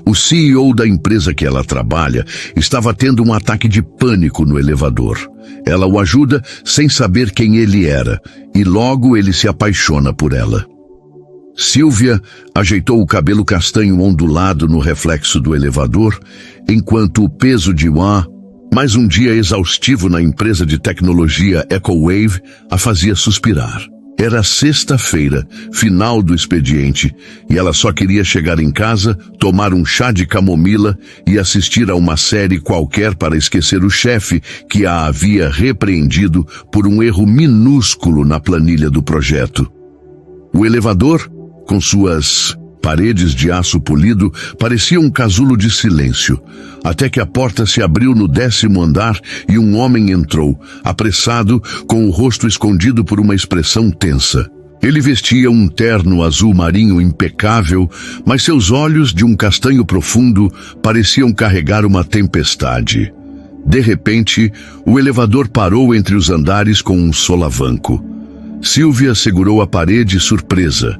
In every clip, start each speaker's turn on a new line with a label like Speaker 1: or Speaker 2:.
Speaker 1: O CEO da empresa que ela trabalha estava tendo um ataque de pânico no elevador. Ela o ajuda sem saber quem ele era, e logo ele se apaixona por ela. Sylvia ajeitou o cabelo castanho ondulado no reflexo do elevador, enquanto o peso de mais um dia exaustivo na empresa de tecnologia EcoWave, a fazia suspirar. Era sexta-feira, final do expediente, e ela só queria chegar em casa, tomar um chá de camomila e assistir a uma série qualquer para esquecer o chefe que a havia repreendido por um erro minúsculo na planilha do projeto. O elevador, com suas paredes de aço polido, parecia um casulo de silêncio, até que a porta se abriu no 10º andar e um homem entrou, apressado, com o rosto escondido por uma expressão tensa. Ele vestia um terno azul marinho impecável, mas seus olhos, de um castanho profundo, pareciam carregar uma tempestade. De repente, o elevador parou entre os andares com um solavanco. Sylvia segurou a parede surpresa,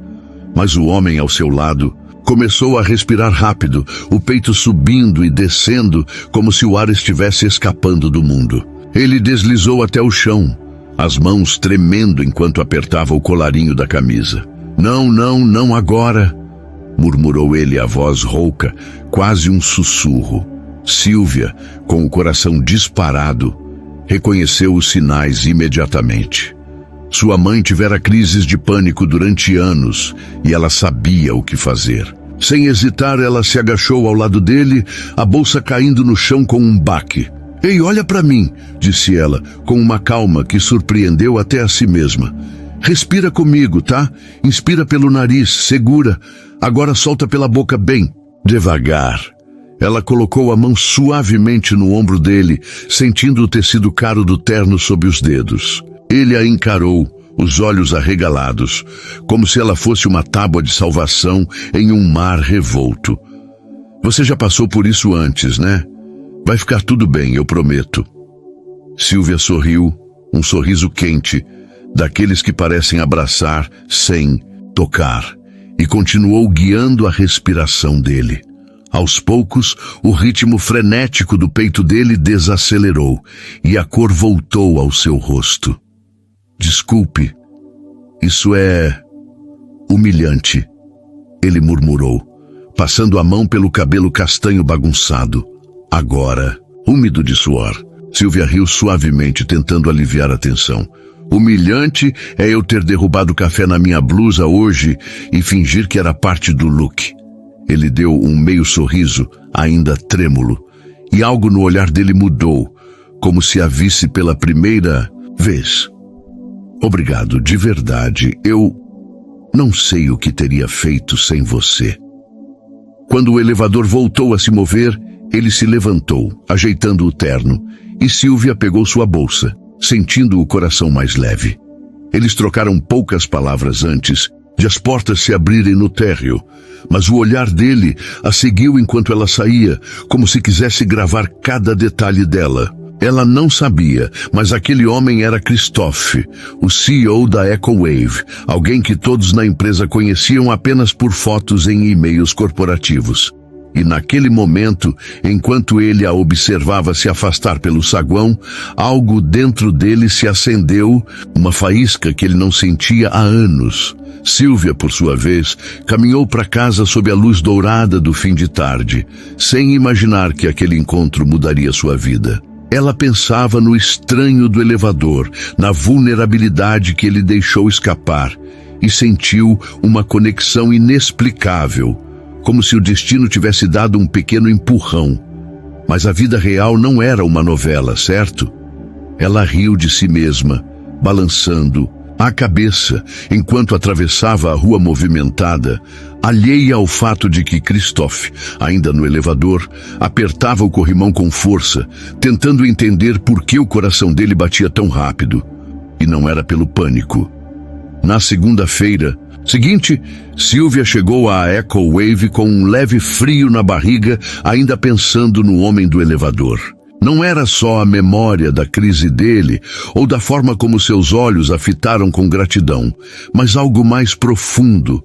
Speaker 1: mas o homem ao seu lado começou a respirar rápido, o peito subindo e descendo como se o ar estivesse escapando do mundo. Ele deslizou até o chão, as mãos tremendo enquanto apertava o colarinho da camisa. Não agora, murmurou ele, a voz rouca, quase um sussurro. Sylvia, com o coração disparado, reconheceu os sinais imediatamente. Sua mãe tivera crises de pânico durante anos e ela sabia o que fazer. Sem hesitar, ela se agachou ao lado dele, a bolsa caindo no chão com um baque. "Ei, olha para mim", disse ela, com uma calma que surpreendeu até a si mesma. "Respira comigo, tá? Inspira pelo nariz, segura. Agora solta pela boca bem devagar." Ela colocou a mão suavemente no ombro dele, sentindo o tecido caro do terno sob os dedos. Ele a encarou, os olhos arregalados, como se ela fosse uma tábua de salvação em um mar revolto. "Você já passou por isso antes, né? Vai ficar tudo bem, eu prometo." Sylvia sorriu, um sorriso quente, daqueles que parecem abraçar sem tocar, e continuou guiando a respiração dele. Aos poucos, o ritmo frenético do peito dele desacelerou, e a cor voltou ao seu rosto. "Desculpe, isso é humilhante", ele murmurou, passando a mão pelo cabelo castanho bagunçado, agora úmido de suor. Sylvia riu suavemente, tentando aliviar a tensão. "Humilhante é eu ter derrubado café na minha blusa hoje e fingir que era parte do look." Ele deu um meio sorriso, ainda trêmulo, e algo no olhar dele mudou, como se a visse pela primeira vez. "Obrigado, de verdade. Eu não sei o que teria feito sem você." Quando o elevador voltou a se mover, ele se levantou, ajeitando o terno, e Sylvia pegou sua bolsa, sentindo o coração mais leve. Eles trocaram poucas palavras antes de as portas se abrirem no térreo, mas o olhar dele a seguiu enquanto ela saía, como se quisesse gravar cada detalhe dela. Ela não sabia, mas aquele homem era Christophe, o CEO da EcoWave, alguém que todos na empresa conheciam apenas por fotos em e-mails corporativos. E naquele momento, enquanto ele a observava se afastar pelo saguão, algo dentro dele se acendeu, uma faísca que ele não sentia há anos. Sylvia, por sua vez, caminhou para casa sob a luz dourada do fim de tarde, sem imaginar que aquele encontro mudaria sua vida. Ela pensava no estranho do elevador, na vulnerabilidade que ele deixou escapar, e sentiu uma conexão inexplicável, como se o destino tivesse dado um pequeno empurrão. Mas a vida real não era uma novela, certo? Ela riu de si mesma, balançando a cabeça enquanto atravessava a rua movimentada, alheia ao fato de que Christophe, ainda no elevador, apertava o corrimão com força, tentando entender por que o coração dele batia tão rápido. E não era pelo pânico. Na segunda-feira seguinte, Sylvia chegou à EcoWave com um leve frio na barriga, ainda pensando no homem do elevador. Não era só a memória da crise dele ou da forma como seus olhos a fitaram com gratidão, mas algo mais profundo,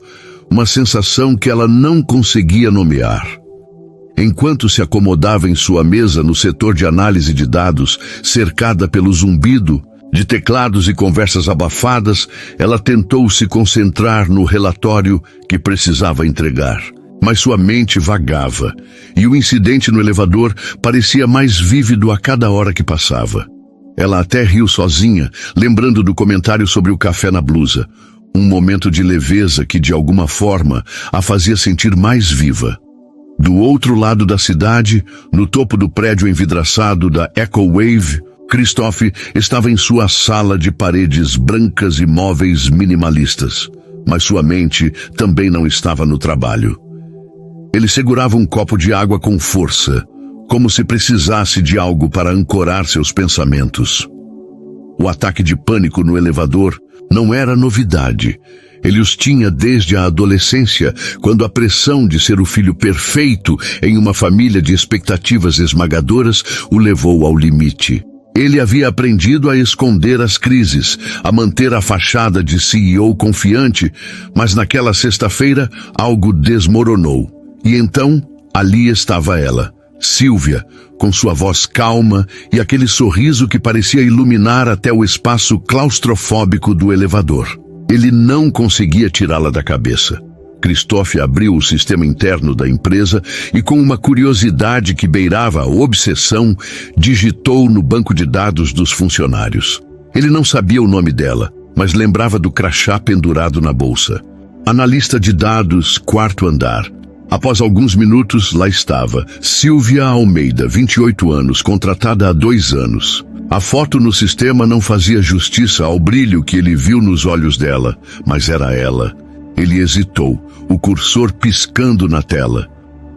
Speaker 1: uma sensação que ela não conseguia nomear. Enquanto se acomodava em sua mesa no setor de análise de dados, cercada pelo zumbido de teclados e conversas abafadas, ela tentou se concentrar no relatório que precisava entregar. Mas sua mente vagava, e o incidente no elevador parecia mais vívido a cada hora que passava. Ela até riu sozinha, lembrando do comentário sobre o café na blusa. Um momento de leveza que, de alguma forma, a fazia sentir mais viva. Do outro lado da cidade, no topo do prédio envidraçado da Echo Wave, Christophe estava em sua sala de paredes brancas e móveis minimalistas. Mas sua mente também não estava no trabalho. Ele segurava um copo de água com força, como se precisasse de algo para ancorar seus pensamentos. O ataque de pânico no elevador não era novidade. Ele os tinha desde a adolescência, quando a pressão de ser o filho perfeito em uma família de expectativas esmagadoras o levou ao limite. Ele havia aprendido a esconder as crises, a manter a fachada de CEO confiante, mas naquela sexta-feira algo desmoronou. E então, ali estava ela, Sylvia, com sua voz calma e aquele sorriso que parecia iluminar até o espaço claustrofóbico do elevador. Ele não conseguia tirá-la da cabeça. Christophe abriu o sistema interno da empresa e, com uma curiosidade que beirava a obsessão, digitou no banco de dados dos funcionários. Ele não sabia o nome dela, mas lembrava do crachá pendurado na bolsa. Analista de dados, 4º andar. Após alguns minutos, lá estava, Sylvia Almeida, 28 anos, contratada há 2 anos. A foto no sistema não fazia justiça ao brilho que ele viu nos olhos dela, mas era ela. Ele hesitou, o cursor piscando na tela.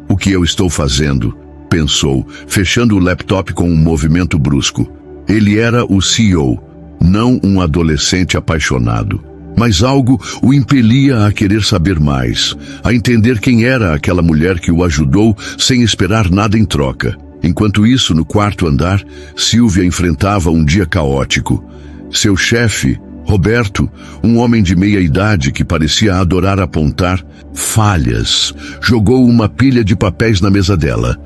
Speaker 1: "O que eu estou fazendo?", pensou, fechando o laptop com um movimento brusco. Ele era o CEO, não um adolescente apaixonado. Mas algo o impelia a querer saber mais, a entender quem era aquela mulher que o ajudou sem esperar nada em troca. Enquanto isso, no 4º andar, Sylvia enfrentava um dia caótico. Seu chefe, Roberto, um homem de meia-idade que parecia adorar apontar falhas, jogou uma pilha de papéis na mesa dela.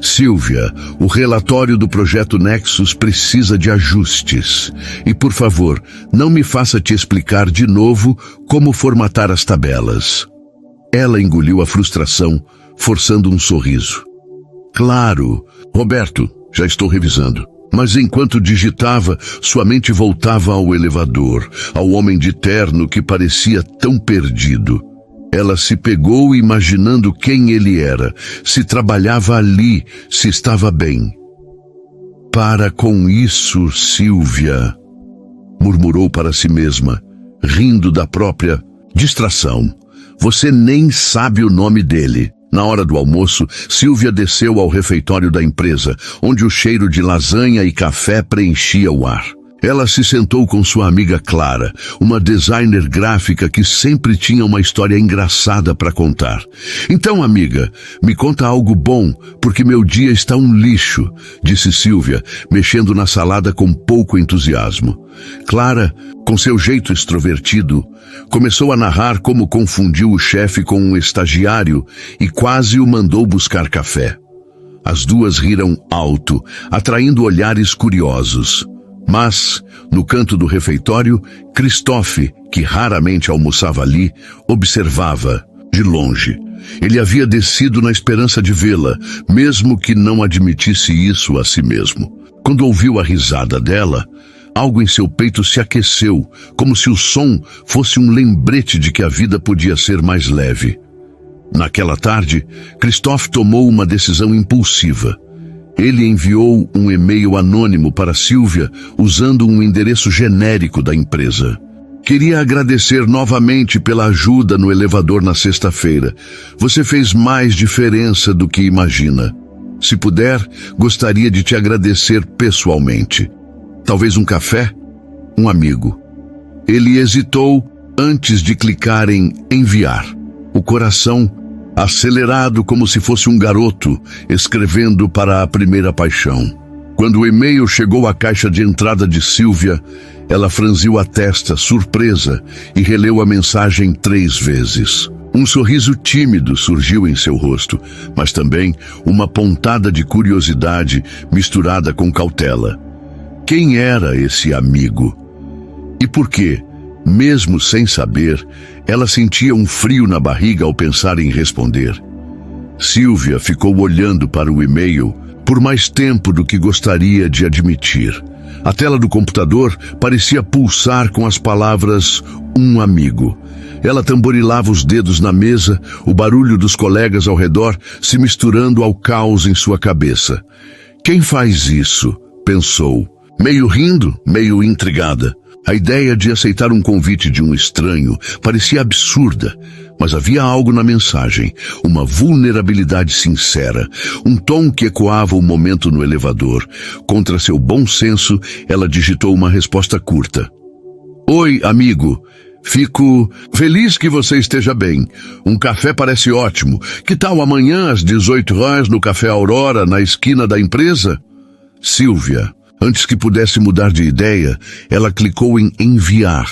Speaker 1: "Sylvia, o relatório do projeto Nexus precisa de ajustes. E, por favor, não me faça te explicar de novo como formatar as tabelas." Ela engoliu a frustração, forçando um sorriso. "Claro, Roberto, já estou revisando." Mas enquanto digitava, sua mente voltava ao elevador, ao homem de terno que parecia tão perdido. Ela se pegou imaginando quem ele era, se trabalhava ali, se estava bem. "Para com isso, Sylvia", murmurou para si mesma, rindo da própria distração. "Você nem sabe o nome dele." Na hora do almoço, Sylvia desceu ao refeitório da empresa, onde o cheiro de lasanha e café preenchia o ar. Ela se sentou com sua amiga Clara, uma designer gráfica que sempre tinha uma história engraçada para contar. "Então, amiga, me conta algo bom, porque meu dia está um lixo", disse Sylvia, mexendo na salada com pouco entusiasmo. Clara, com seu jeito extrovertido, começou a narrar como confundiu o chefe com um estagiário e quase o mandou buscar café. As duas riram alto, atraindo olhares curiosos. Mas, no canto do refeitório, Christophe, que raramente almoçava ali, observava, de longe. Ele havia descido na esperança de vê-la, mesmo que não admitisse isso a si mesmo. Quando ouviu a risada dela, algo em seu peito se aqueceu, como se o som fosse um lembrete de que a vida podia ser mais leve. Naquela tarde, Christophe tomou uma decisão impulsiva. Ele enviou um e-mail anônimo para Sylvia usando um endereço genérico da empresa. "Queria agradecer novamente pela ajuda no elevador na sexta-feira. Você fez mais diferença do que imagina. Se puder, gostaria de te agradecer pessoalmente. Talvez um café? Um amigo." Ele hesitou antes de clicar em enviar. O coração acelerado como se fosse um garoto escrevendo para a primeira paixão. Quando o e-mail chegou à caixa de entrada de Sylvia, ela franziu a testa, surpresa, e releu a mensagem 3 vezes. Um sorriso tímido surgiu em seu rosto, mas também uma pontada de curiosidade misturada com cautela. Quem era esse amigo? E por quê, mesmo sem saber, ela sentia um frio na barriga ao pensar em responder? Silvia ficou olhando para o e-mail por mais tempo do que gostaria de admitir. A tela do computador parecia pulsar com as palavras "um amigo". Ela tamborilava os dedos na mesa, o barulho dos colegas ao redor se misturando ao caos em sua cabeça. Quem faz isso? Pensou, meio rindo, meio intrigada. A ideia de aceitar um convite de um estranho parecia absurda, mas havia algo na mensagem, uma vulnerabilidade sincera, um tom que ecoava o momento no elevador. Contra seu bom senso, ela digitou uma resposta curta. Oi, amigo. Fico feliz que você esteja bem. Um café parece ótimo. Que tal amanhã às 18 horas no Café Aurora, na esquina da empresa? Silvia, antes que pudesse mudar de ideia, ela clicou em enviar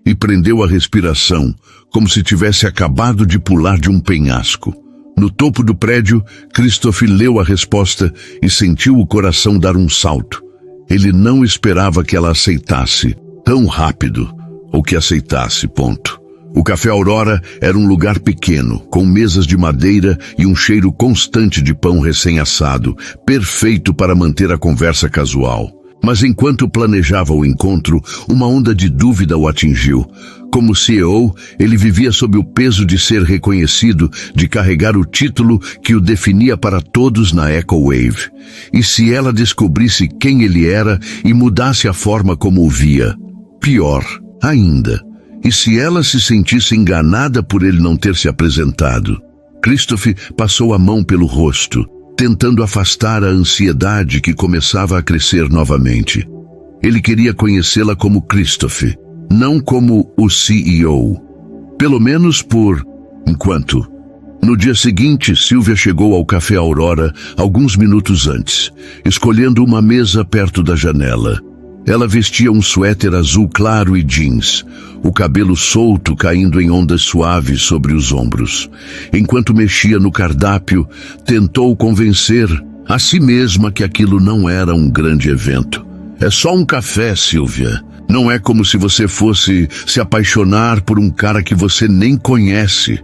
Speaker 1: e prendeu a respiração, como se tivesse acabado de pular de um penhasco. No topo do prédio, Christophe leu a resposta e sentiu o coração dar um salto. Ele não esperava que ela aceitasse tão rápido. Ou que aceitasse, ponto. O Café Aurora era um lugar pequeno, com mesas de madeira e um cheiro constante de pão recém-assado, perfeito para manter a conversa casual. Mas enquanto planejava o encontro, uma onda de dúvida o atingiu. Como CEO, ele vivia sob o peso de ser reconhecido, de carregar o título que o definia para todos na EcoWave. E se ela descobrisse quem ele era e mudasse a forma como o via? Pior ainda, e se ela se sentisse enganada por ele não ter se apresentado? Christophe passou a mão pelo rosto, tentando afastar a ansiedade que começava a crescer novamente. Ele queria conhecê-la como Christophe, não como o CEO. Pelo menos por enquanto. No dia seguinte, Silvia chegou ao Café Aurora alguns minutos antes, escolhendo uma mesa perto da janela. Ela vestia um suéter azul claro e jeans, o cabelo solto caindo em ondas suaves sobre os ombros. Enquanto mexia no cardápio, tentou convencer a si mesma que aquilo não era um grande evento. É só um café, Silvia. Não é como se você fosse se apaixonar por um cara que você nem conhece,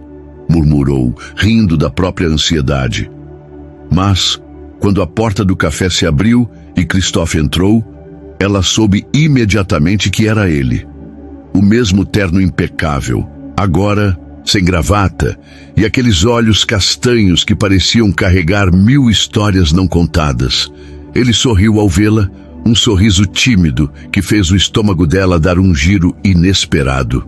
Speaker 1: murmurou, rindo da própria ansiedade. Mas, quando a porta do café se abriu e Christophe entrou, ela soube imediatamente que era ele. O mesmo terno impecável, agora sem gravata, e aqueles olhos castanhos que pareciam carregar 1000 histórias não contadas. Ele sorriu ao vê-la, um sorriso tímido que fez o estômago dela dar um giro inesperado.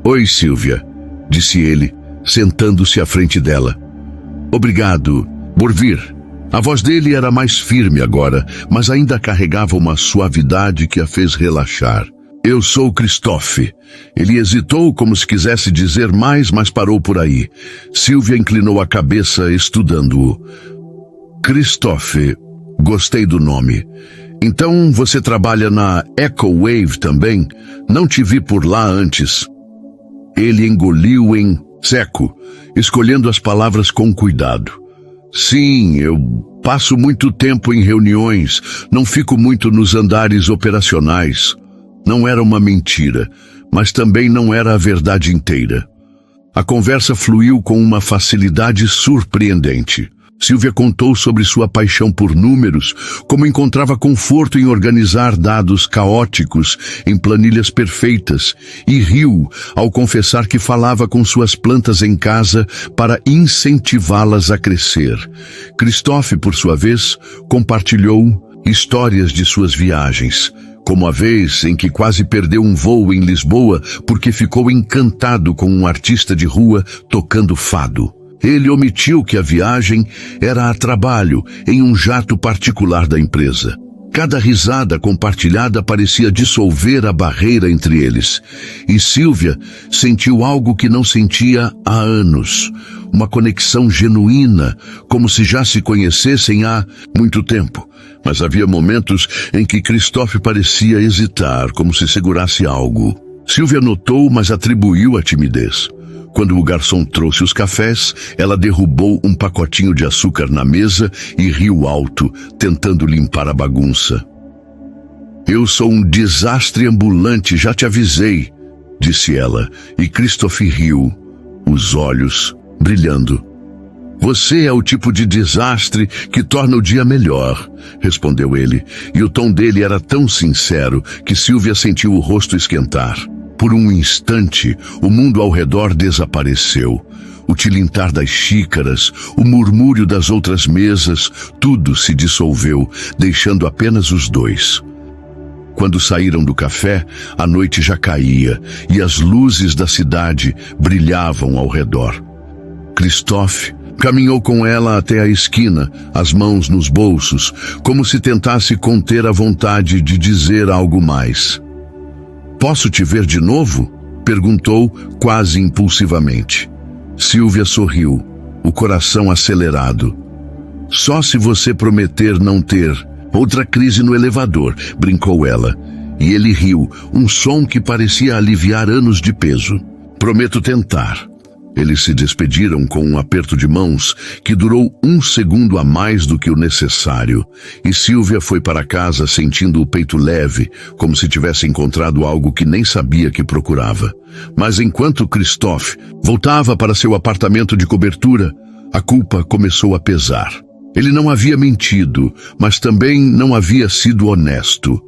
Speaker 1: Oi, Silvia, disse ele, sentando-se à frente dela. Obrigado por vir. A voz dele era mais firme agora, mas ainda carregava uma suavidade que a fez relaxar. Eu sou Christophe. Ele hesitou como se quisesse dizer mais, mas parou por aí. Silvia inclinou a cabeça, estudando-o. Christophe, gostei do nome. Então você trabalha na EcoWave também? Não te vi por lá antes. Ele engoliu em seco, escolhendo as palavras com cuidado. Sim, eu passo muito tempo em reuniões, não fico muito nos andares operacionais. Não era uma mentira, mas também não era a verdade inteira. A conversa fluiu com uma facilidade surpreendente. Silvia contou sobre sua paixão por números, como encontrava conforto em organizar dados caóticos em planilhas perfeitas, e riu ao confessar que falava com suas plantas em casa para incentivá-las a crescer. Christophe, por sua vez, compartilhou histórias de suas viagens, como a vez em que quase perdeu um voo em Lisboa porque ficou encantado com um artista de rua tocando fado. Ele omitiu que a viagem era a trabalho, em um jato particular da empresa. Cada risada compartilhada parecia dissolver a barreira entre eles. E Silvia sentiu algo que não sentia há anos. Uma conexão genuína, como se já se conhecessem há muito tempo. Mas havia momentos em que Christophe parecia hesitar, como se segurasse algo. Silvia notou, mas atribuiu a timidez. Quando o garçom trouxe os cafés, ela derrubou um pacotinho de açúcar na mesa e riu alto, tentando limpar a bagunça. Eu sou um desastre ambulante, já te avisei, disse ela, e Christophe riu, os olhos brilhando. Você é o tipo de desastre que torna o dia melhor, respondeu ele, e o tom dele era tão sincero que Silvia sentiu o rosto esquentar. Por um instante, o mundo ao redor desapareceu. O tilintar das xícaras, o murmúrio das outras mesas, tudo se dissolveu, deixando apenas os dois. Quando saíram do café, a noite já caía e as luzes da cidade brilhavam ao redor. Christophe caminhou com ela até a esquina, as mãos nos bolsos, como se tentasse conter a vontade de dizer algo mais. Posso te ver de novo? Perguntou quase impulsivamente. Silvia sorriu, o coração acelerado. Só se você prometer não ter outra crise no elevador, brincou ela. E ele riu, um som que parecia aliviar anos de peso. Prometo tentar. Eles se despediram com um aperto de mãos que durou 1 segundo a mais do que o necessário, e Silvia foi para casa sentindo o peito leve, como se tivesse encontrado algo que nem sabia que procurava. Mas enquanto Christophe voltava para seu apartamento de cobertura, a culpa começou a pesar. Ele não havia mentido, mas também não havia sido honesto.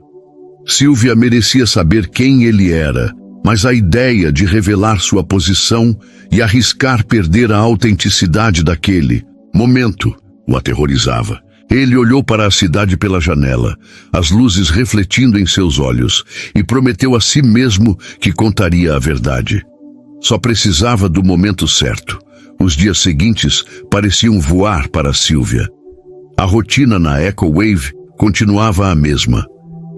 Speaker 1: Silvia merecia saber quem ele era, mas a ideia de revelar sua posição e arriscar perder a autenticidade daquele momento o aterrorizava. Ele olhou para a cidade pela janela, as luzes refletindo em seus olhos, e prometeu a si mesmo que contaria a verdade. Só precisava do momento certo. Os dias seguintes pareciam voar para Silvia. A rotina na Echo Wave continuava a mesma.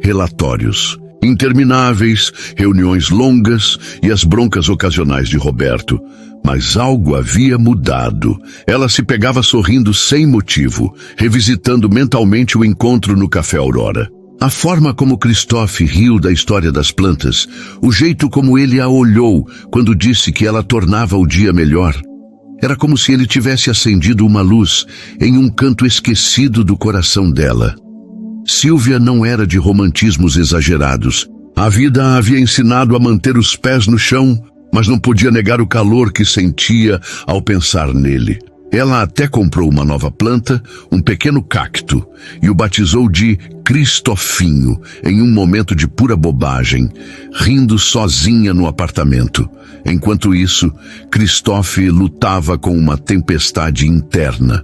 Speaker 1: Relatórios intermináveis, reuniões longas e as broncas ocasionais de Roberto. Mas algo havia mudado. Ela se pegava sorrindo sem motivo, revisitando mentalmente o encontro no Café Aurora. A forma como Christophe riu da história das plantas, o jeito como ele a olhou quando disse que ela tornava o dia melhor. Era como se ele tivesse acendido uma luz em um canto esquecido do coração dela. Silvia não era de romantismos exagerados. A vida a havia ensinado a manter os pés no chão, mas não podia negar o calor que sentia ao pensar nele. Ela até comprou uma nova planta, um pequeno cacto, e o batizou de Cristofinho, em um momento de pura bobagem, rindo sozinha no apartamento. Enquanto isso, Christophe lutava com uma tempestade interna.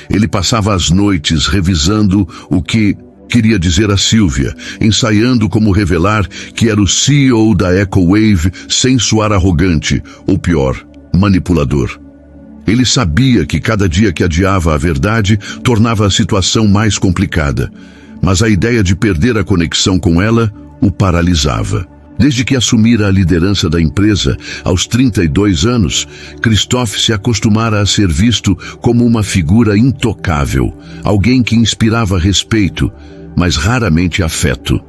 Speaker 1: Ele passava as noites revisando o que queria dizer a Silvia, ensaiando como revelar que era o CEO da Echo Wave sem soar arrogante, ou pior, manipulador. Ele sabia que cada dia que adiava a verdade tornava a situação mais complicada, mas a ideia de perder a conexão com ela o paralisava. Desde que assumira a liderança da empresa, aos 32 anos, Christophe se acostumara a ser visto como uma figura intocável, alguém que inspirava respeito, mas raramente afeto.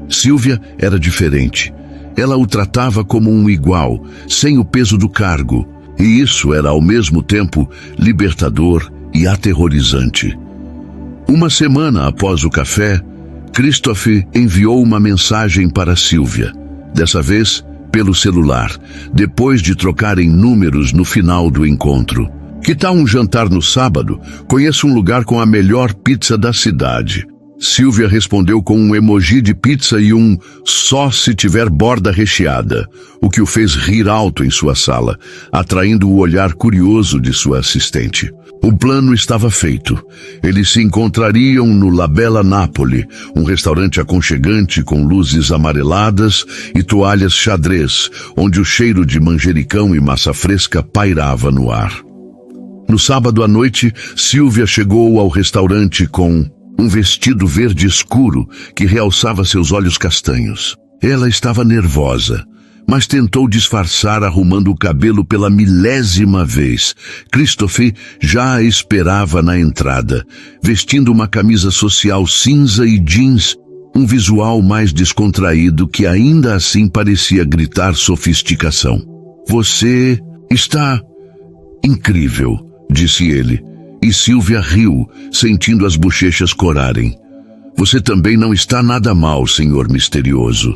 Speaker 1: Silvia era diferente. Ela o tratava como um igual, sem o peso do cargo, e isso era ao mesmo tempo libertador e aterrorizante. Uma semana após o café, Christophe enviou uma mensagem para Silvia, dessa vez pelo celular, depois de trocarem números no final do encontro. Que tal um jantar no sábado? Conheço um lugar com a melhor pizza da cidade. Silvia respondeu com um emoji de pizza e um só se tiver borda recheada, o que o fez rir alto em sua sala, atraindo o olhar curioso de sua assistente. O plano estava feito. Eles se encontrariam no La Bella Napoli, um restaurante aconchegante com luzes amareladas e toalhas xadrez, onde o cheiro de manjericão e massa fresca pairava no ar. No sábado à noite, Silvia chegou ao restaurante com um vestido verde escuro que realçava seus olhos castanhos. Ela estava nervosa, mas tentou disfarçar arrumando o cabelo pela 1000ª vez. Christophe já a esperava na entrada, vestindo uma camisa social cinza e jeans, um visual mais descontraído que ainda assim parecia gritar sofisticação. Você... Está incrível, disse ele, e Silvia riu, sentindo as bochechas corarem. Você também não está nada mal, senhor misterioso.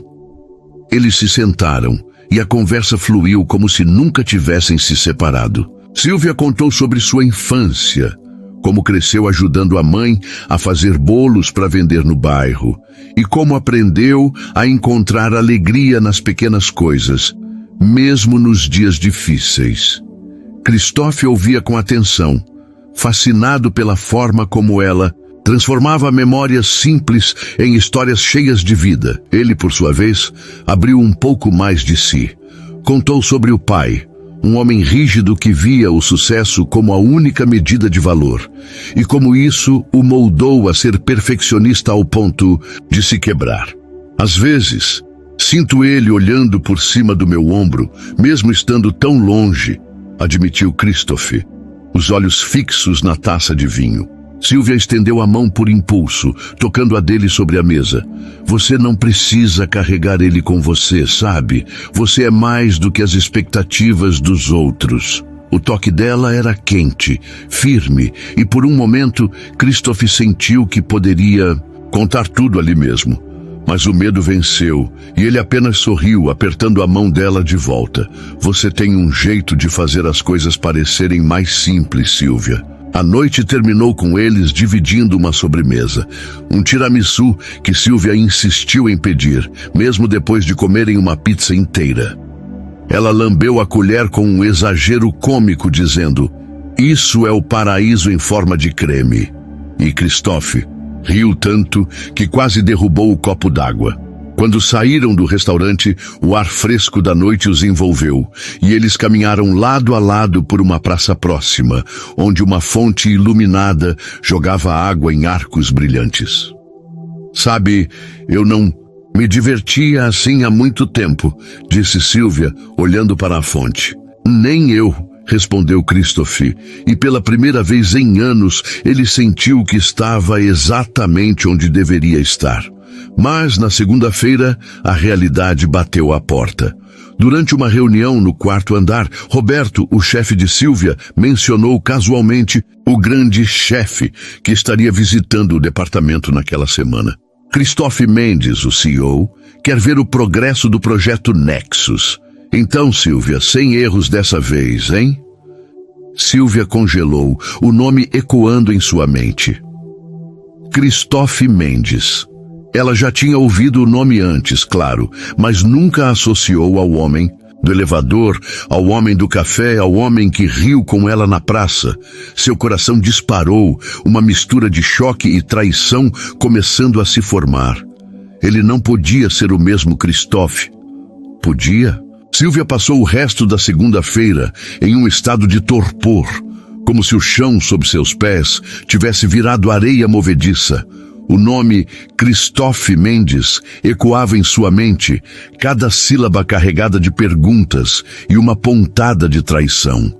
Speaker 1: Eles se sentaram, e a conversa fluiu como se nunca tivessem se separado. Silvia contou sobre sua infância, como cresceu ajudando a mãe a fazer bolos para vender no bairro, e como aprendeu a encontrar alegria nas pequenas coisas, mesmo nos dias difíceis. Christophe ouvia com atenção, fascinado pela forma como ela transformava memórias simples em histórias cheias de vida. Ele, por sua vez, abriu um pouco mais de si. Contou sobre o pai, um homem rígido que via o sucesso como a única medida de valor, e como isso o moldou a ser perfeccionista ao ponto de se quebrar. Às vezes, sinto ele olhando por cima do meu ombro, mesmo estando tão longe, admitiu Christophe, os olhos fixos na taça de vinho. Silvia estendeu a mão por impulso, tocando a dele sobre a mesa. Você não precisa carregar ele com você, sabe? Você é mais do que as expectativas dos outros. O toque dela era quente, firme, e por um momento, Christophe sentiu que poderia contar tudo ali mesmo. Mas o medo venceu, e ele apenas sorriu, apertando a mão dela de volta. Você tem um jeito de fazer as coisas parecerem mais simples, Silvia. A noite terminou com eles dividindo uma sobremesa, um tiramisu que Silvia insistiu em pedir, mesmo depois de comerem uma pizza inteira. Ela lambeu a colher com um exagero cômico, dizendo: "Isso é o paraíso em forma de creme." E Christophe riu tanto que quase derrubou o copo d'água. Quando saíram do restaurante, o ar fresco da noite os envolveu, e eles caminharam lado a lado por uma praça próxima, onde uma fonte iluminada jogava água em arcos brilhantes. Sabe, eu não me divertia assim há muito tempo, disse Silvia, olhando para a fonte. Nem eu, respondeu Christophe, e pela primeira vez em anos ele sentiu que estava exatamente onde deveria estar. Mas, na segunda-feira, a realidade bateu à porta. Durante uma reunião no quarto andar, Roberto, o chefe de Silvia, mencionou casualmente o grande chefe que estaria visitando o departamento naquela semana. Christophe Mendes, o CEO, quer ver o progresso do projeto Nexus. Então, Silvia, sem erros dessa vez, hein? Silvia congelou, o nome ecoando em sua mente. Christophe Mendes. Ela já tinha ouvido o nome antes, claro, mas nunca associou ao homem do elevador, ao homem do café, ao homem que riu com ela na praça. Seu coração disparou, uma mistura de choque e traição começando a se formar. Ele não podia ser o mesmo Christophe. Podia? Silvia passou o resto da segunda-feira em um estado de torpor, como se o chão sob seus pés tivesse virado areia movediça. O nome Christophe Mendes ecoava em sua mente, cada sílaba carregada de perguntas e uma pontada de traição.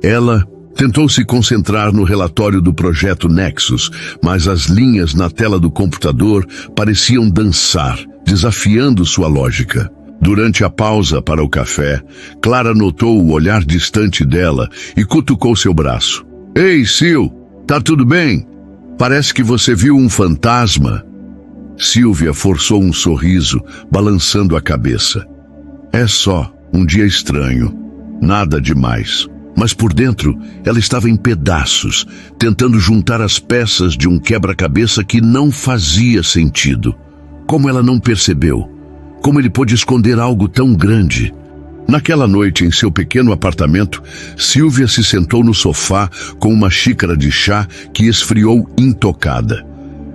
Speaker 1: Ela tentou se concentrar no relatório do projeto Nexus, mas as linhas na tela do computador pareciam dançar, desafiando sua lógica. Durante a pausa para o café, Clara notou o olhar distante dela e cutucou seu braço. Ei, Sil, tá tudo bem? Parece que você viu um fantasma. Silvia forçou um sorriso, balançando a cabeça. É só um dia estranho, nada demais. Mas por dentro, ela estava em pedaços, tentando juntar as peças de um quebra-cabeça que não fazia sentido. Como ela não percebeu? Como ele pôde esconder algo tão grande? Naquela noite, em seu pequeno apartamento, Silvia se sentou no sofá com uma xícara de chá que esfriou intocada.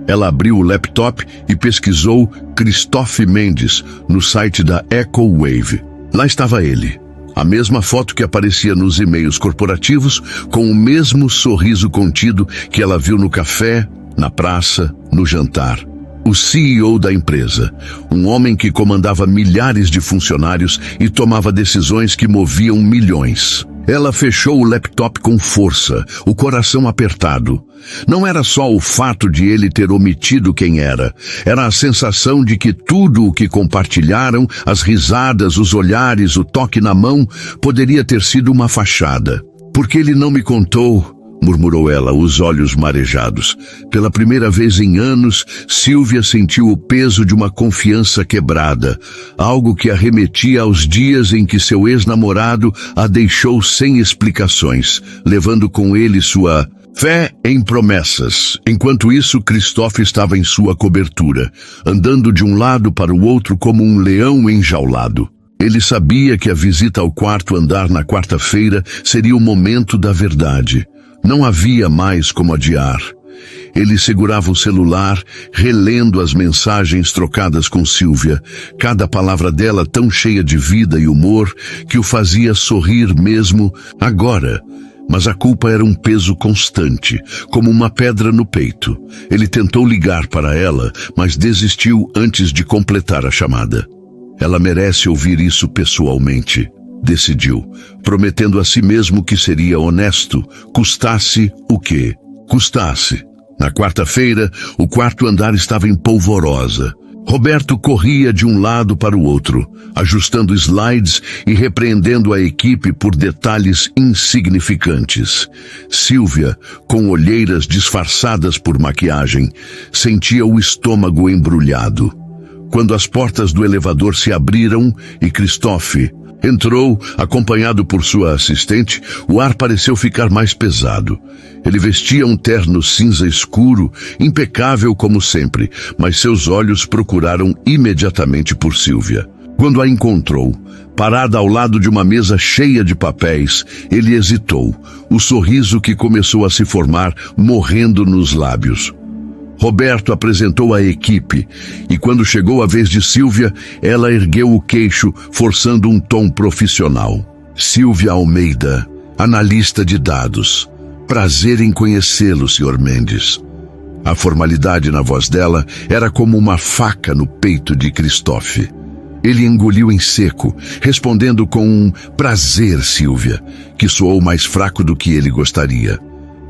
Speaker 1: Ela abriu o laptop e pesquisou Christophe Mendes no site da EcoWave. Lá estava ele, a mesma foto que aparecia nos e-mails corporativos, com o mesmo sorriso contido que ela viu no café, na praça, no jantar. O CEO da empresa, um homem que comandava milhares de funcionários e tomava decisões que moviam milhões. Ela fechou o laptop com força, o coração apertado. Não era só o fato de ele ter omitido quem era a sensação de que tudo o que compartilharam, as risadas, os olhares, o toque na mão, poderia ter sido uma fachada. "Por que ele não me contou?", murmurou ela, os olhos marejados. Pela primeira vez em anos, Sylvia sentiu o peso de uma confiança quebrada, algo que a remetia aos dias em que seu ex-namorado a deixou sem explicações, levando com ele sua fé em promessas. Enquanto isso, Christophe estava em sua cobertura, andando de um lado para o outro como um leão enjaulado. Ele sabia que a visita ao quarto andar na quarta-feira seria o momento da verdade. Não havia mais como adiar. Ele segurava o celular, relendo as mensagens trocadas com Sylvia, cada palavra dela tão cheia de vida e humor que o fazia sorrir mesmo agora. Mas a culpa era um peso constante, como uma pedra no peito. Ele tentou ligar para ela, mas desistiu antes de completar a chamada. Ela merece ouvir isso pessoalmente, decidiu, prometendo a si mesmo que seria honesto, custasse o que custasse. Na quarta-feira, o quarto andar estava em polvorosa. Roberto corria de um lado para o outro, ajustando slides e repreendendo a equipe por detalhes insignificantes. Sylvia, com olheiras disfarçadas por maquiagem, sentia o estômago embrulhado. Quando as portas do elevador se abriram e Christophe entrou, acompanhado por sua assistente, o ar pareceu ficar mais pesado. Ele vestia um terno cinza escuro, impecável como sempre, mas seus olhos procuraram imediatamente por Sylvia. Quando a encontrou, parada ao lado de uma mesa cheia de papéis, ele hesitou, o sorriso que começou a se formar morrendo nos lábios. Roberto apresentou a equipe, e quando chegou a vez de Sylvia, ela ergueu o queixo, forçando um tom profissional. "Sylvia Almeida, analista de dados. Prazer em conhecê-lo, Sr. Mendes." A formalidade na voz dela era como uma faca no peito de Christophe. Ele engoliu em seco, respondendo com um "prazer, Sylvia", que soou mais fraco do que ele gostaria.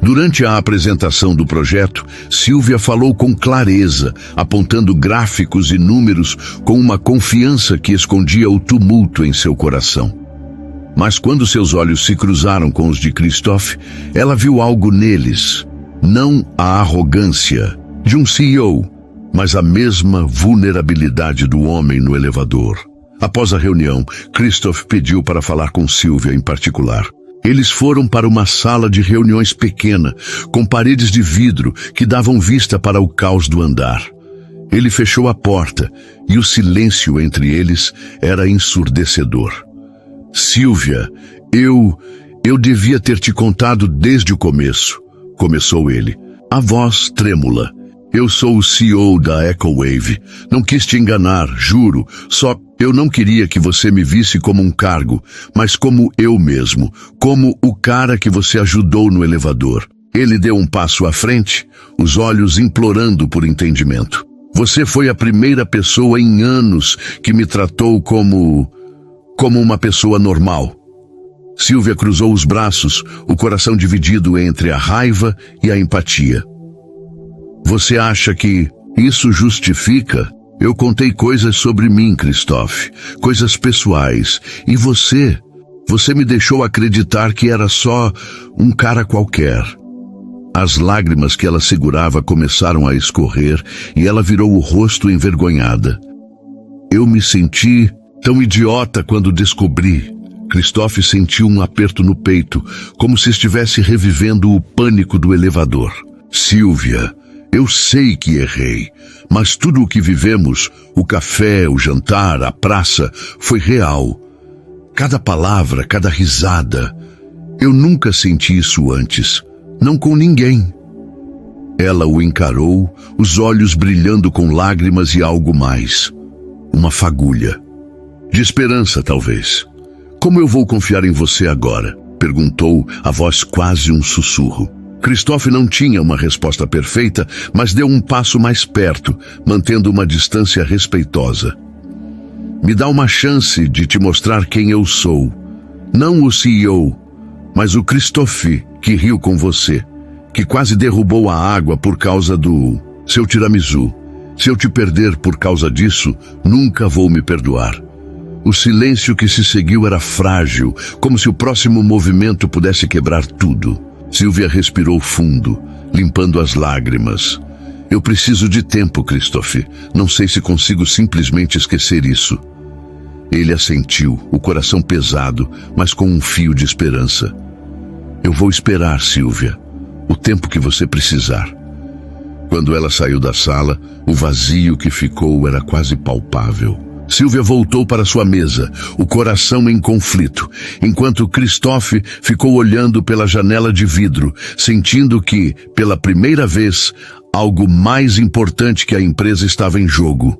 Speaker 1: Durante a apresentação do projeto, Sylvia falou com clareza, apontando gráficos e números com uma confiança que escondia o tumulto em seu coração. Mas quando seus olhos se cruzaram com os de Christophe, ela viu algo neles. Não a arrogância de um CEO, mas a mesma vulnerabilidade do homem no elevador. Após a reunião, Christophe pediu para falar com Sylvia em particular. Eles foram para uma sala de reuniões pequena, com paredes de vidro que davam vista para o caos do andar. Ele fechou a porta e o silêncio entre eles era ensurdecedor. "Sylvia, eu devia ter te contado desde o começo", começou ele, a voz trêmula. "Eu sou o CEO da EcoWave. Não quis te enganar, juro. Só eu não queria que você me visse como um cargo, mas como eu mesmo, como o cara que você ajudou no elevador." Ele deu um passo à frente, os olhos implorando por entendimento. "Você foi a primeira pessoa em anos que me tratou como uma pessoa normal." Sylvia cruzou os braços, o coração dividido entre a raiva e a empatia. "Você acha que isso justifica? Eu contei coisas sobre mim, Christophe, coisas pessoais, e você me deixou acreditar que era só um cara qualquer." As lágrimas que ela segurava começaram a escorrer e ela virou o rosto envergonhada. "Eu me senti tão idiota quando descobri." Christophe sentiu um aperto no peito, como se estivesse revivendo o pânico do elevador. "Sylvia, eu sei que errei, mas tudo o que vivemos, o café, o jantar, a praça, foi real. Cada palavra, cada risada. Eu nunca senti isso antes, não com ninguém." Ela o encarou, os olhos brilhando com lágrimas e algo mais. Uma fagulha. De esperança, talvez. "Como eu vou confiar em você agora?" perguntou, a voz quase um sussurro. Christophe não tinha uma resposta perfeita, mas deu um passo mais perto, mantendo uma distância respeitosa. "Me dá uma chance de te mostrar quem eu sou. Não o CEO, Mas o Christophe, que riu com você, que quase derrubou a água por causa do seu tiramisu, se eu te perder por causa disso, nunca vou me perdoar. O silêncio que se seguiu era frágil, como se o próximo movimento pudesse quebrar tudo. Silvia respirou fundo, limpando as lágrimas. Eu preciso de tempo, Christophe. Não sei se consigo simplesmente esquecer isso. Ele assentiu, o coração pesado, mas com um fio de esperança. Eu vou esperar, Silvia, o tempo que você precisar. Quando ela saiu da sala, o vazio que ficou era quase palpável. Silvia voltou para sua mesa, o coração em conflito, enquanto Christophe ficou olhando pela janela de vidro, sentindo que, pela primeira vez, algo mais importante que a empresa estava em jogo.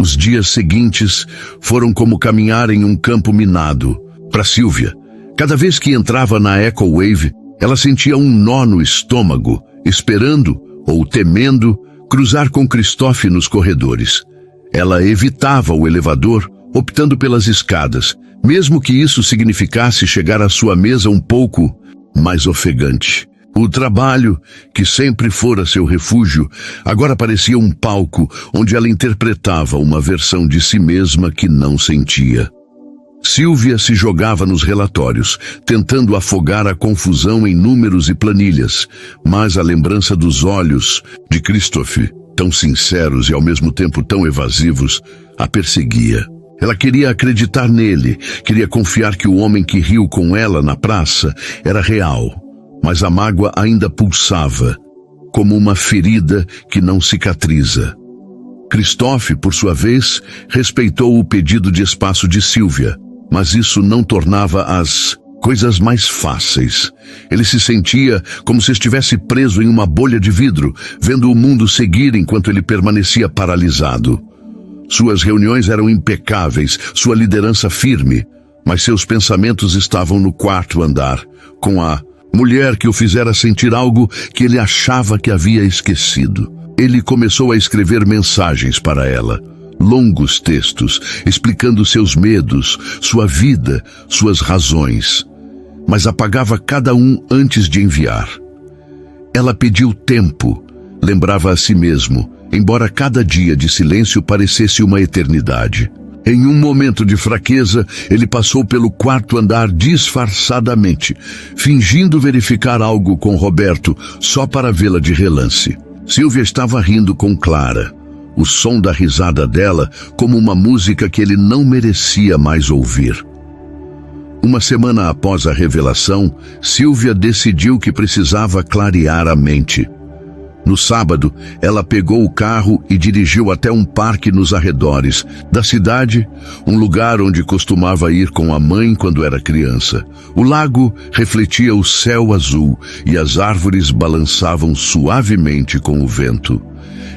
Speaker 1: Os dias seguintes foram como caminhar em um campo minado. Para Silvia, cada vez que entrava na EcoWave, ela sentia um nó no estômago, esperando, ou temendo, cruzar com Christophe nos corredores. Ela evitava o elevador, optando pelas escadas, mesmo que isso significasse chegar à sua mesa um pouco mais ofegante. O trabalho, que sempre fora seu refúgio, agora parecia um palco onde ela interpretava uma versão de si mesma que não sentia. Silvia se jogava nos relatórios, tentando afogar a confusão em números e planilhas, mas a lembrança dos olhos de Christophe, tão sinceros e ao mesmo tempo tão evasivos, a perseguia. Ela queria acreditar nele, queria confiar que o homem que riu com ela na praça era real, mas a mágoa ainda pulsava, como uma ferida que não cicatriza. Christophe, por sua vez, respeitou o pedido de espaço de Silvia, mas isso não tornava as coisas mais fáceis. Ele se sentia como se estivesse preso em uma bolha de vidro, vendo o mundo seguir enquanto ele permanecia paralisado. Suas reuniões eram impecáveis, sua liderança firme, mas seus pensamentos estavam no quarto andar, com a mulher que o fizera sentir algo que ele achava que havia esquecido. Ele começou a escrever mensagens para ela, longos textos, explicando seus medos, sua vida, suas razões, mas apagava cada um antes de enviar. Ela pediu tempo, lembrava a si mesmo, embora cada dia de silêncio parecesse uma eternidade. Em um momento de fraqueza, ele passou pelo quarto andar disfarçadamente, fingindo verificar algo com Roberto, só para vê-la de relance. Silvia estava rindo com Clara, o som da risada dela como uma música que ele não merecia mais ouvir. Uma semana após a revelação, Silvia decidiu que precisava clarear a mente. No sábado, ela pegou o carro e dirigiu até um parque nos arredores da cidade, um lugar onde costumava ir com a mãe quando era criança. O lago refletia o céu azul e as árvores balançavam suavemente com o vento.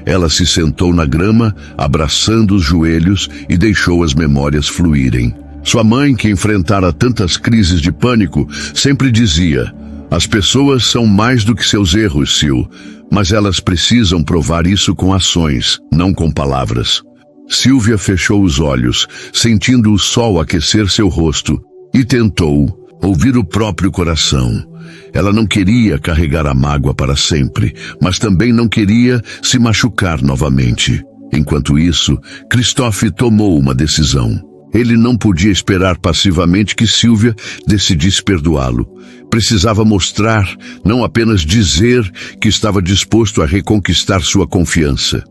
Speaker 1: Ela se sentou na grama, abraçando os joelhos, e deixou as memórias fluírem. Sua mãe, que enfrentara tantas crises de pânico, sempre dizia: as pessoas são mais do que seus erros, Sil, mas elas precisam provar isso com ações, não com palavras. Silvia fechou os olhos, sentindo o sol aquecer seu rosto, e tentou ouvir o próprio coração. Ela não queria carregar a mágoa para sempre, mas também não queria se machucar novamente. Enquanto isso, Christophe tomou uma decisão. Ele não podia esperar passivamente que Silvia decidisse perdoá-lo. Precisava mostrar, não apenas dizer, que estava disposto a reconquistar sua confiança.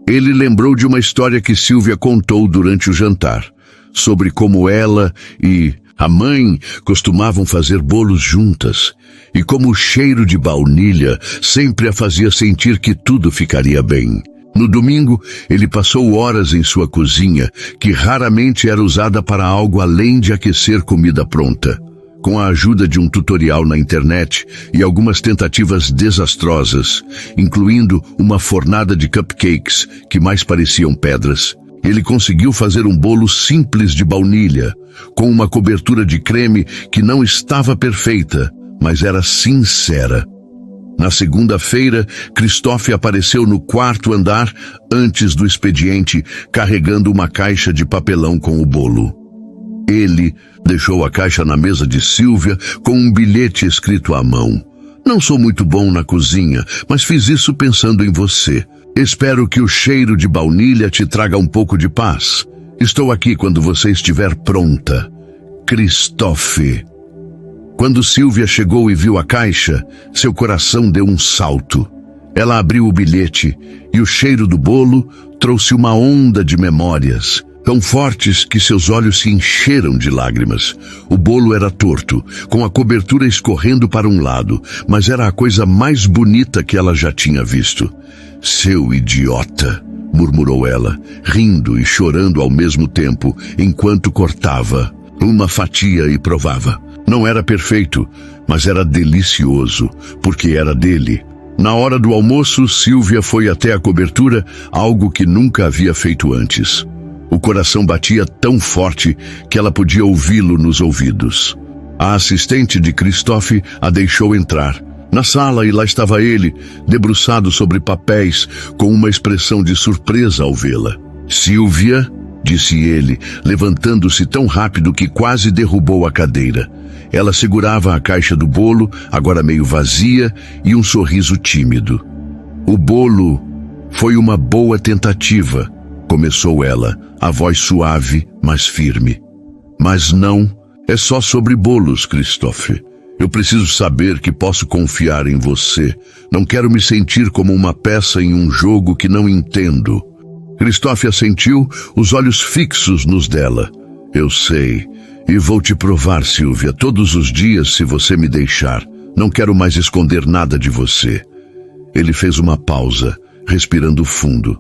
Speaker 1: Ele lembrou de uma história que Silvia contou durante o jantar, sobre como ela e a mãe costumavam fazer bolos juntas, e como o cheiro de baunilha sempre a fazia sentir que tudo ficaria bem. No domingo, ele passou horas em sua cozinha, que raramente era usada para algo além de aquecer comida pronta. Com a ajuda de um tutorial na internet e algumas tentativas desastrosas, incluindo uma fornada de cupcakes que mais pareciam pedras, ele conseguiu fazer um bolo simples de baunilha, com uma cobertura de creme que não estava perfeita, mas era sincera. Na segunda-feira, Christophe apareceu no quarto andar antes do expediente, carregando uma caixa de papelão com o bolo. Ele deixou a caixa na mesa de Sílvia com um bilhete escrito à mão. Não sou muito bom na cozinha, mas fiz isso pensando em você. Espero que o cheiro de baunilha te traga um pouco de paz. Estou aqui quando você estiver pronta. Christophe. Quando Sílvia chegou e viu a caixa, seu coração deu um salto. Ela abriu o bilhete e o cheiro do bolo trouxe uma onda de memórias, tão fortes que seus olhos se encheram de lágrimas. O bolo era torto, com a cobertura escorrendo para um lado, mas era a coisa mais bonita que ela já tinha visto. Seu idiota, murmurou ela, rindo e chorando ao mesmo tempo, enquanto cortava uma fatia e provava. Não era perfeito, mas era delicioso, porque era dele. Na hora do almoço, Sílvia foi até a cobertura, algo que nunca havia feito antes. O coração batia tão forte que ela podia ouvi-lo nos ouvidos. A assistente de Christophe a deixou entrar. Na sala, e lá estava ele, debruçado sobre papéis, com uma expressão de surpresa ao vê-la. Sílvia, disse ele, levantando-se tão rápido que quase derrubou a cadeira. Ela segurava a caixa do bolo, agora meio vazia, e um sorriso tímido. O bolo foi uma boa tentativa, começou ela, a voz suave, mas firme. Mas não, é só sobre bolos, Christophe. Eu preciso saber que posso confiar em você. Não quero me sentir como uma peça em um jogo que não entendo. Christophe assentiu, os olhos fixos nos dela. Eu sei. E vou te provar, Sílvia, todos os dias, se você me deixar. Não quero mais esconder nada de você. Ele fez uma pausa, respirando fundo.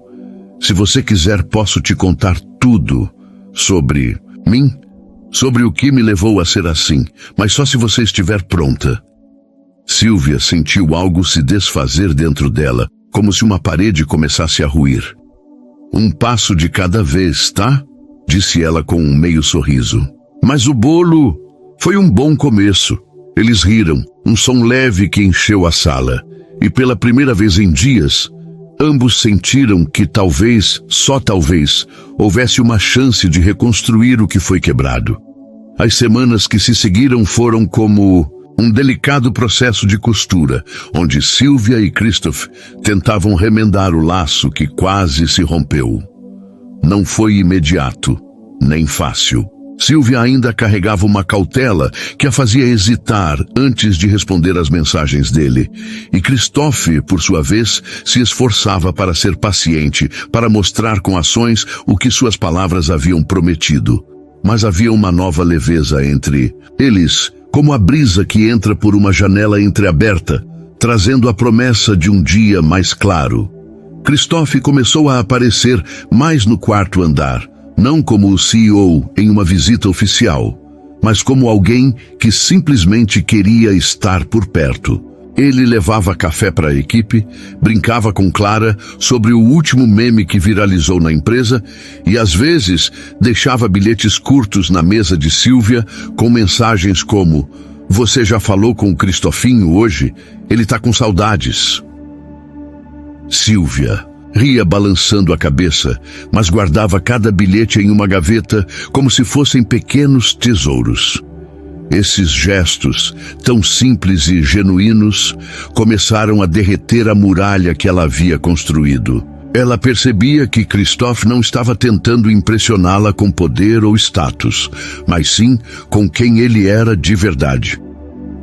Speaker 1: Se você quiser, posso te contar tudo sobre mim, sobre o que me levou a ser assim, mas só se você estiver pronta. Sílvia sentiu algo se desfazer dentro dela, como se uma parede começasse a ruir. Um passo de cada vez, tá? Disse ela com um meio sorriso. Mas o bolo foi um bom começo. Eles riram, um som leve que encheu a sala. E pela primeira vez em dias, ambos sentiram que talvez, só talvez, houvesse uma chance de reconstruir o que foi quebrado. As semanas que se seguiram foram como um delicado processo de costura, onde Sílvia e Christophe tentavam remendar o laço que quase se rompeu. Não foi imediato, nem fácil. Sílvia ainda carregava uma cautela que a fazia hesitar antes de responder às mensagens dele. E Christophe, por sua vez, se esforçava para ser paciente, para mostrar com ações o que suas palavras haviam prometido. Mas havia uma nova leveza entre eles, como a brisa que entra por uma janela entreaberta, trazendo a promessa de um dia mais claro. Christophe começou a aparecer mais no quarto andar, não como o CEO em uma visita oficial, mas como alguém que simplesmente queria estar por perto. Ele levava café para a equipe, brincava com Clara sobre o último meme que viralizou na empresa e, às vezes, deixava bilhetes curtos na mesa de Sílvia com mensagens como: "Você já falou com o Cristofinho hoje? Ele está com saudades." Sílvia ria balançando a cabeça, mas guardava cada bilhete em uma gaveta como se fossem pequenos tesouros. Esses gestos, tão simples e genuínos, começaram a derreter a muralha que ela havia construído. Ela percebia que Christophe não estava tentando impressioná-la com poder ou status, mas sim com quem ele era de verdade.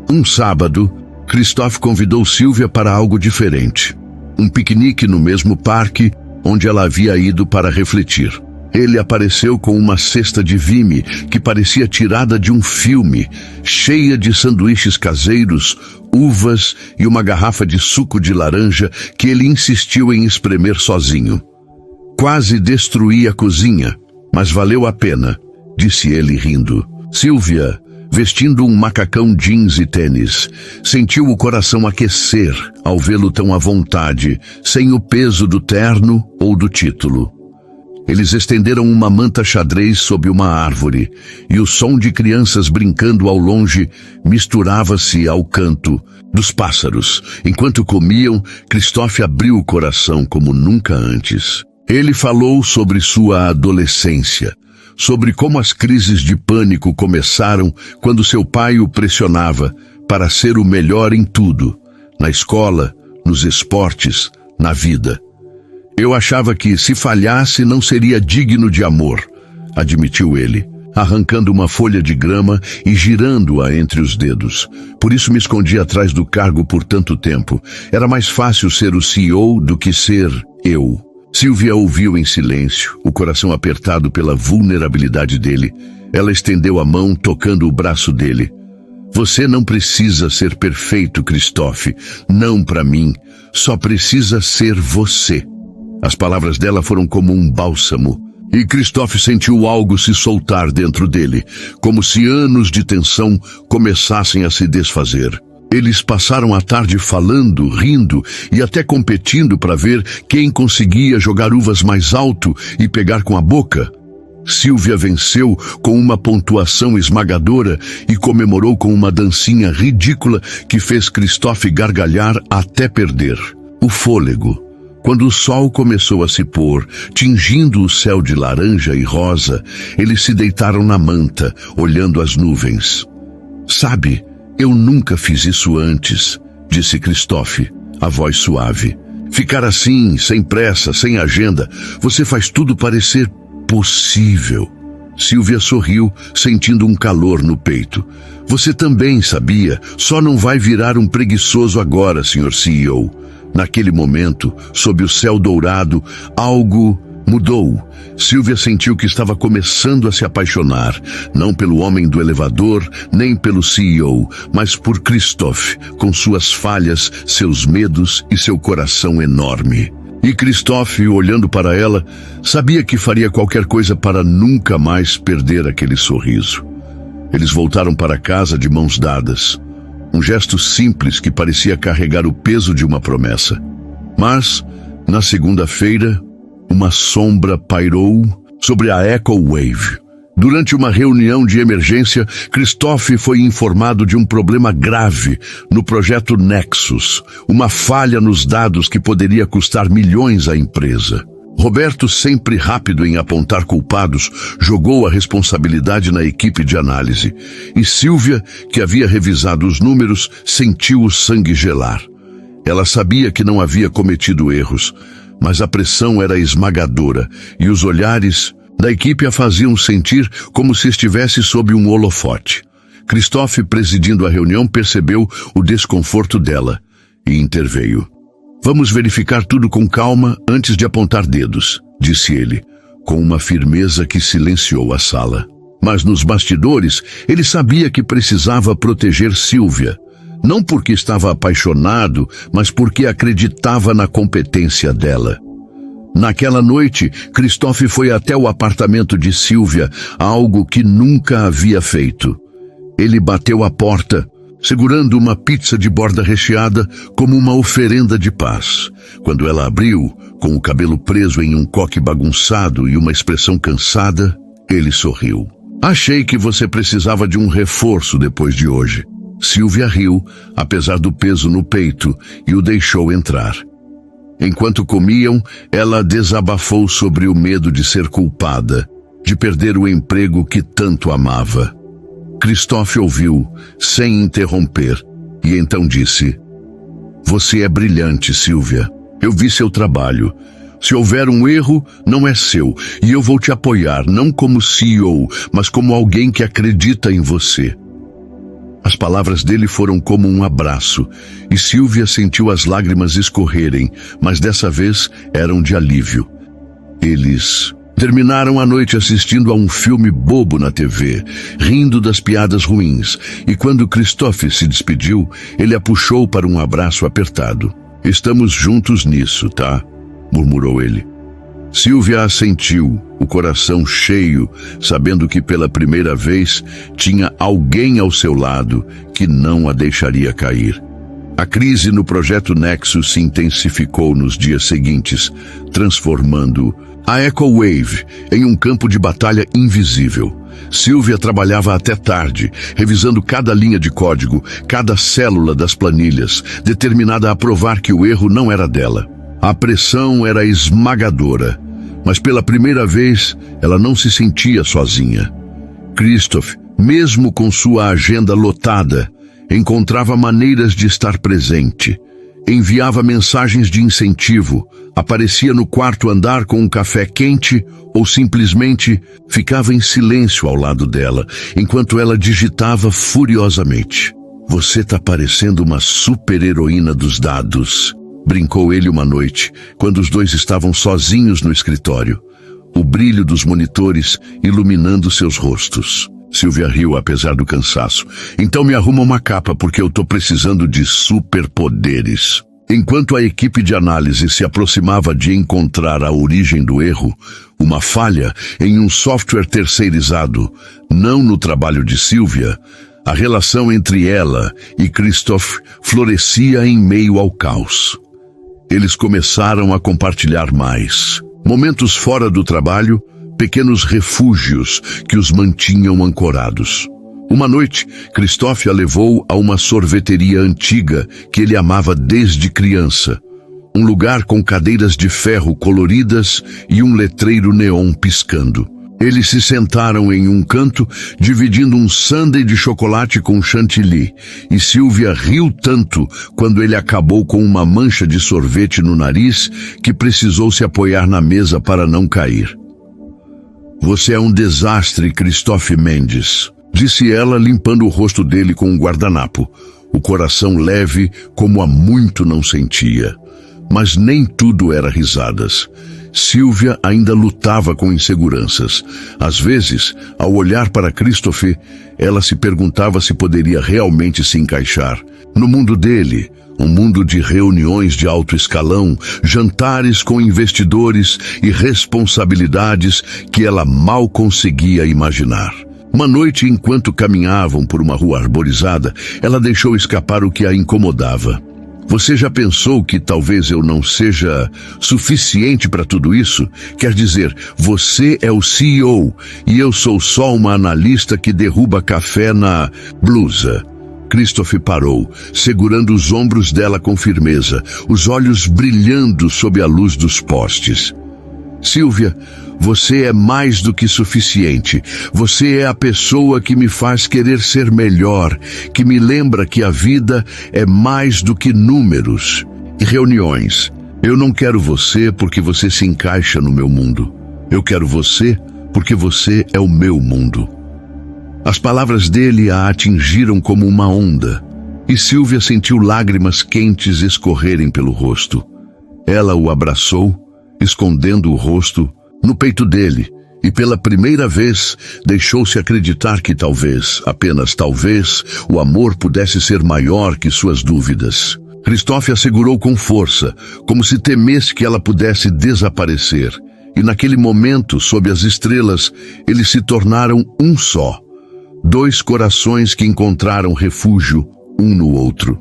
Speaker 1: Um sábado, Christophe convidou Sílvia para algo diferente. Um piquenique no mesmo parque onde ela havia ido para refletir. Ele apareceu com uma cesta de vime que parecia tirada de um filme, cheia de sanduíches caseiros, uvas e uma garrafa de suco de laranja que ele insistiu em espremer sozinho. Quase destruí a cozinha, mas valeu a pena, disse ele rindo. Sílvia, vestindo um macacão jeans e tênis, sentiu o coração aquecer ao vê-lo tão à vontade, sem o peso do terno ou do título. Eles estenderam uma manta xadrez sob uma árvore, e o som de crianças brincando ao longe misturava-se ao canto dos pássaros. Enquanto comiam, Christophe abriu o coração como nunca antes. Ele falou sobre sua adolescência, sobre como as crises de pânico começaram quando seu pai o pressionava para ser o melhor em tudo, na escola, nos esportes, na vida. Eu achava que, se falhasse, não seria digno de amor, admitiu ele, arrancando uma folha de grama e girando-a entre os dedos. Por isso me escondi atrás do cargo por tanto tempo. Era mais fácil ser o CEO do que ser eu. Sylvia ouviu em silêncio, o coração apertado pela vulnerabilidade dele. Ela estendeu a mão, tocando o braço dele. Você não precisa ser perfeito, Christophe. Não para mim. Só precisa ser você. As palavras dela foram como um bálsamo. E Christophe sentiu algo se soltar dentro dele, como se anos de tensão começassem a se desfazer. Eles passaram a tarde falando, rindo e até competindo para ver quem conseguia jogar uvas mais alto e pegar com a boca. Sylvia venceu com uma pontuação esmagadora e comemorou com uma dancinha ridícula que fez Christophe gargalhar até perder o fôlego. Quando o sol começou a se pôr, tingindo o céu de laranja e rosa, eles se deitaram na manta, olhando as nuvens. Sabe, eu nunca fiz isso antes, disse Christophe, a voz suave. Ficar assim, sem pressa, sem agenda, você faz tudo parecer possível. Sylvia sorriu, sentindo um calor no peito. Você também sabia, só não vai virar um preguiçoso agora, Sr. CEO. Naquele momento, sob o céu dourado, algo mudou. Sylvia sentiu que estava começando a se apaixonar, não pelo homem do elevador, nem pelo CEO, mas por Christophe, com suas falhas, seus medos e seu coração enorme. E Christophe, olhando para ela, sabia que faria qualquer coisa para nunca mais perder aquele sorriso. Eles voltaram para casa de mãos dadas. Um gesto simples que parecia carregar o peso de uma promessa. Mas, na segunda-feira, uma sombra pairou sobre a Echo Wave. Durante uma reunião de emergência, Christophe foi informado de um problema grave no projeto Nexus, uma falha nos dados que poderia custar milhões à empresa. Roberto, sempre rápido em apontar culpados, jogou a responsabilidade na equipe de análise. E Sylvia, que havia revisado os números, sentiu o sangue gelar. Ela sabia que não havia cometido erros, mas a pressão era esmagadora e os olhares da equipe a faziam sentir como se estivesse sob um holofote. Christophe, presidindo a reunião, percebeu o desconforto dela e interveio. Vamos verificar tudo com calma antes de apontar dedos, disse ele, com uma firmeza que silenciou a sala. Mas nos bastidores, ele sabia que precisava proteger Sylvia. Não porque estava apaixonado, mas porque acreditava na competência dela. Naquela noite, Christophe foi até o apartamento de Sylvia, algo que nunca havia feito. Ele bateu a porta, segurando uma pizza de borda recheada como uma oferenda de paz. Quando ela abriu, com o cabelo preso em um coque bagunçado e uma expressão cansada, ele sorriu. Achei que você precisava de um reforço depois de hoje. Sylvia riu, apesar do peso no peito, e o deixou entrar. Enquanto comiam, ela desabafou sobre o medo de ser culpada, de perder o emprego que tanto amava. Christophe ouviu, sem interromper, e então disse: Você é brilhante, Sylvia. Eu vi seu trabalho. Se houver um erro, não é seu, e eu vou te apoiar, não como CEO, mas como alguém que acredita em você. As palavras dele foram como um abraço, e Sylvia sentiu as lágrimas escorrerem, mas dessa vez eram de alívio. Eles terminaram a noite assistindo a um filme bobo na TV, rindo das piadas ruins, e quando Christophe se despediu, ele a puxou para um abraço apertado. Estamos juntos nisso, tá? Murmurou ele. Sylvia assentiu, o coração cheio, sabendo que pela primeira vez tinha alguém ao seu lado que não a deixaria cair. A crise no projeto Nexus se intensificou nos dias seguintes, transformando a Echo Wave em um campo de batalha invisível. Sylvia trabalhava até tarde, revisando cada linha de código, cada célula das planilhas, determinada a provar que o erro não era dela. A pressão era esmagadora, Mas pela primeira vez, ela não se sentia sozinha. Christophe, mesmo com sua agenda lotada, encontrava maneiras de estar presente. Enviava mensagens de incentivo, aparecia no quarto andar com um café quente ou simplesmente ficava em silêncio ao lado dela, enquanto ela digitava furiosamente. "Você tá parecendo uma super-heroína dos dados", brincou ele uma noite, quando os dois estavam sozinhos no escritório, o brilho dos monitores iluminando seus rostos. Sylvia riu apesar do cansaço. "Então me arruma uma capa, porque eu tô precisando de superpoderes." Enquanto a equipe de análise se aproximava de encontrar a origem do erro, uma falha em um software terceirizado, não no trabalho de Sylvia, a relação entre ela e Christophe florescia em meio ao caos. Eles começaram a compartilhar mais. Momentos fora do trabalho, pequenos refúgios que os mantinham ancorados. Uma noite, Christophe a levou a uma sorveteria antiga que ele amava desde criança. Um lugar com cadeiras de ferro coloridas e um letreiro neon piscando. Eles se sentaram em um canto, dividindo um sundae de chocolate com chantilly, e Sylvia riu tanto quando ele acabou com uma mancha de sorvete no nariz que precisou se apoiar na mesa para não cair. "Você é um desastre, Christophe Mendes", disse ela, limpando o rosto dele com um guardanapo, o coração leve como há muito não sentia. Mas nem tudo era risadas. Sylvia ainda lutava com inseguranças. Às vezes, ao olhar para Christophe, ela se perguntava se poderia realmente se encaixar no mundo dele, um mundo de reuniões de alto escalão, jantares com investidores e responsabilidades que ela mal conseguia imaginar. Uma noite, enquanto caminhavam por uma rua arborizada, ela deixou escapar o que a incomodava. "Você já pensou que talvez eu não seja suficiente para tudo isso? Quer dizer, você é o CEO e eu sou só uma analista que derruba café na blusa." Christophe parou, segurando os ombros dela com firmeza, os olhos brilhando sob a luz dos postes. "Sylvia, você é mais do que suficiente. Você é a pessoa que me faz querer ser melhor, que me lembra que a vida é mais do que números e reuniões. Eu não quero você porque você se encaixa no meu mundo. Eu quero você porque você é o meu mundo." As palavras dele a atingiram como uma onda, e Sylvia sentiu lágrimas quentes escorrerem pelo rosto. Ela o abraçou, escondendo o rosto no peito dele, e pela primeira vez deixou-se acreditar que talvez, apenas talvez, o amor pudesse ser maior que suas dúvidas. Christophe a segurou com força, como se temesse que ela pudesse desaparecer, e naquele momento, sob as estrelas, eles se tornaram um só. Dois corações que encontraram refúgio um no outro.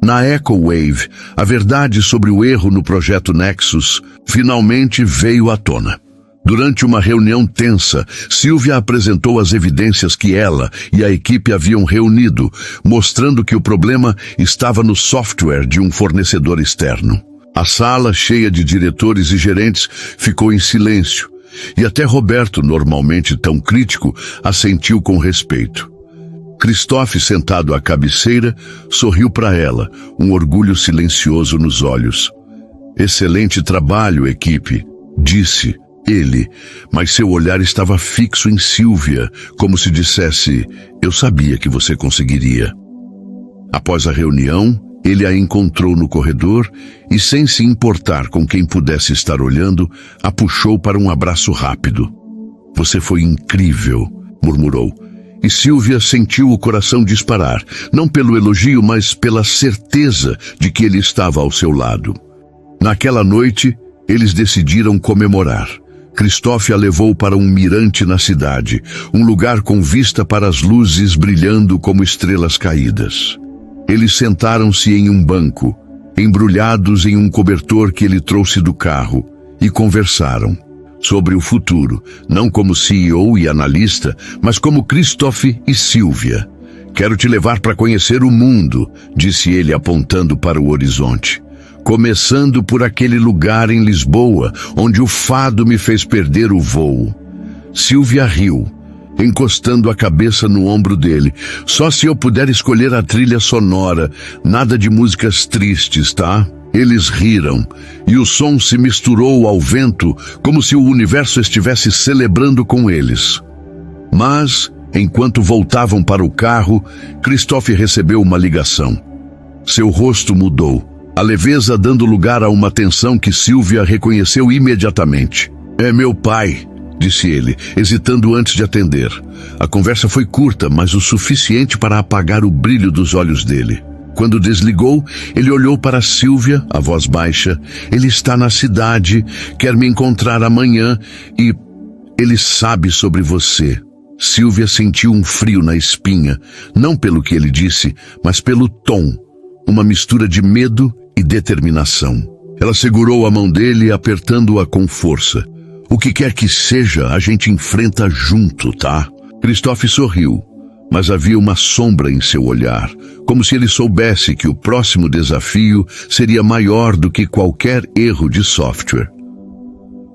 Speaker 1: Na Echo Wave, a verdade sobre o erro no projeto Nexus finalmente veio à tona. Durante uma reunião tensa, Sylvia apresentou as evidências que ela e a equipe haviam reunido, mostrando que o problema estava no software de um fornecedor externo. A sala, cheia de diretores e gerentes, ficou em silêncio, e até Roberto, normalmente tão crítico, assentiu com respeito. Christophe, sentado à cabeceira, sorriu para ela, um orgulho silencioso nos olhos. "Excelente trabalho, equipe", disse ele, mas seu olhar estava fixo em Sylvia, como se dissesse: "Eu sabia que você conseguiria." Após a reunião, ele a encontrou no corredor e, sem se importar com quem pudesse estar olhando, a puxou para um abraço rápido. "Você foi incrível", murmurou. E Sylvia sentiu o coração disparar, não pelo elogio, mas pela certeza de que ele estava ao seu lado. Naquela noite, eles decidiram comemorar. Christophe a levou para um mirante na cidade, um lugar com vista para as luzes brilhando como estrelas caídas. Eles sentaram-se em um banco, embrulhados em um cobertor que ele trouxe do carro, e conversaram sobre o futuro, não como CEO e analista, mas como Christophe e Sylvia. "Quero te levar para conhecer o mundo", disse ele apontando para o horizonte. começando por aquele lugar em Lisboa, onde o fado me fez perder o voo. Sílvia riu, encostando a cabeça no ombro dele. Só se eu puder escolher a trilha sonora, nada de músicas tristes, tá? Eles riram, e o som se misturou ao vento, como se o universo estivesse celebrando com eles. Mas, enquanto voltavam para o carro, Christophe recebeu uma ligação. Seu rosto mudou, a leveza dando lugar a uma tensão que Sílvia reconheceu imediatamente. "É meu pai", disse ele, hesitando antes de atender. A conversa foi curta, mas o suficiente para apagar o brilho dos olhos dele. Quando desligou, ele olhou para Sílvia, a voz baixa. "Ele está na cidade, quer me encontrar amanhã e ele sabe sobre você." Sílvia sentiu um frio na espinha, não pelo que ele disse, mas pelo tom, uma mistura de medo e determinação. Ela segurou a mão dele, apertando-a com força. "O que quer que seja, a gente enfrenta junto, tá?" Christophe sorriu, mas havia uma sombra em seu olhar, como se ele soubesse que o próximo desafio seria maior do que qualquer erro de software.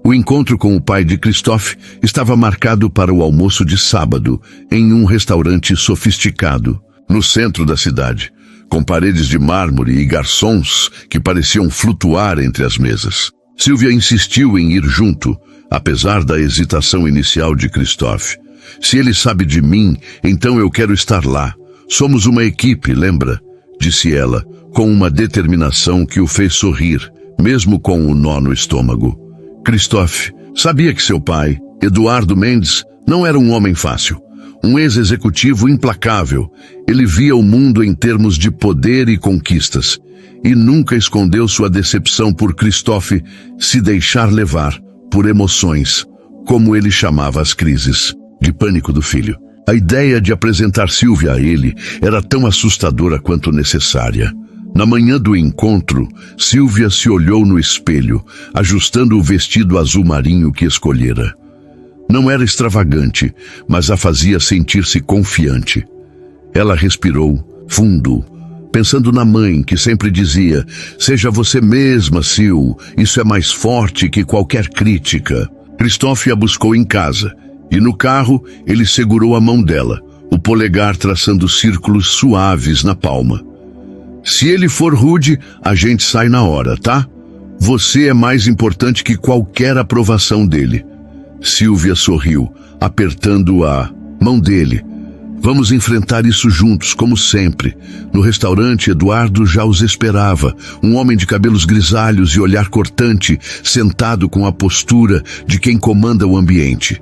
Speaker 1: O encontro com o pai de Christophe estava marcado para o almoço de sábado, em um restaurante sofisticado, no centro da cidade, com paredes de mármore e garçons que pareciam flutuar entre as mesas. Sílvia insistiu em ir junto, apesar da hesitação inicial de Christophe. "Se ele sabe de mim, então eu quero estar lá. Somos uma equipe, lembra?" disse ela, com uma determinação que o fez sorrir, mesmo com o nó no estômago. Christophe sabia que seu pai, Eduardo Mendes, não era um homem fácil. Um ex-executivo implacável. Ele via o mundo em termos de poder e conquistas, e nunca escondeu sua decepção por Christophe se deixar levar por emoções, como ele chamava as crises de pânico do filho. A ideia de apresentar Sílvia a ele era tão assustadora quanto necessária. Na manhã do encontro, Sílvia se olhou no espelho, ajustando o vestido azul marinho que escolhera. Não era extravagante, mas a fazia sentir-se confiante. Ela respirou fundo, pensando na mãe que sempre dizia: "Seja você mesma, Sil, isso é mais forte que qualquer crítica." Christophe a buscou em casa, e no carro ele segurou a mão dela, o polegar traçando círculos suaves na palma. "Se ele for rude, a gente sai na hora, tá? Você é mais importante que qualquer aprovação dele." Sílvia sorriu, apertando a mão dele. "Vamos enfrentar isso juntos, como sempre." No restaurante, Eduardo já os esperava, um homem de cabelos grisalhos e olhar cortante, sentado com a postura de quem comanda o ambiente.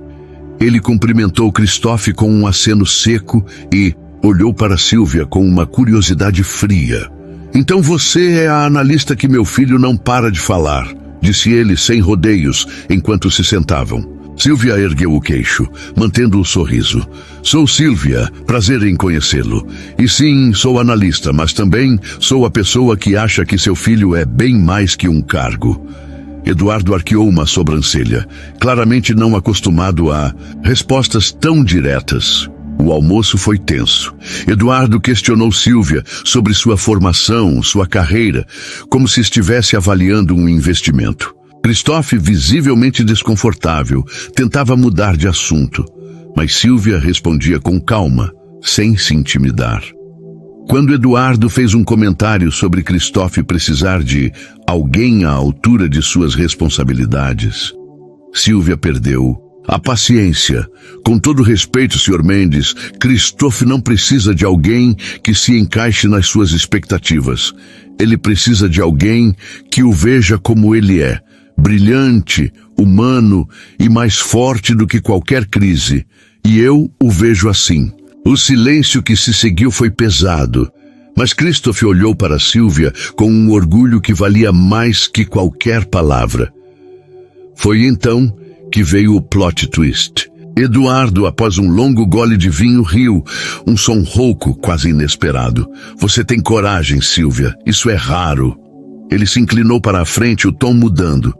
Speaker 1: Ele cumprimentou Christophe com um aceno seco e olhou para Sílvia com uma curiosidade fria. "Então você é a analista que meu filho não para de falar", disse ele sem rodeios, enquanto se sentavam. Sílvia ergueu o queixo, mantendo o sorriso. "Sou Sílvia, prazer em conhecê-lo. E sim, sou analista, mas também sou a pessoa que acha que seu filho é bem mais que um cargo." Eduardo arqueou uma sobrancelha, claramente não acostumado a respostas tão diretas. O almoço foi tenso. Eduardo questionou Sílvia sobre sua formação, sua carreira, como se estivesse avaliando um investimento. Christophe, visivelmente desconfortável, tentava mudar de assunto, mas Sílvia respondia com calma, sem se intimidar. Quando Eduardo fez um comentário sobre Christophe precisar de alguém à altura de suas responsabilidades, Sílvia perdeu a paciência. "Com todo respeito, Sr. Mendes, Christophe não precisa de alguém que se encaixe nas suas expectativas. Ele precisa de alguém que o veja como ele é, brilhante, humano e mais forte do que qualquer crise. E eu o vejo assim." O silêncio que se seguiu foi pesado, mas Christophe olhou para Sílvia com um orgulho que valia mais que qualquer palavra. Foi então que veio o plot twist. Eduardo, após um longo gole de vinho, riu, um som rouco, quase inesperado. "Você tem coragem, Sílvia, isso é raro." Ele se inclinou para a frente, o tom mudando.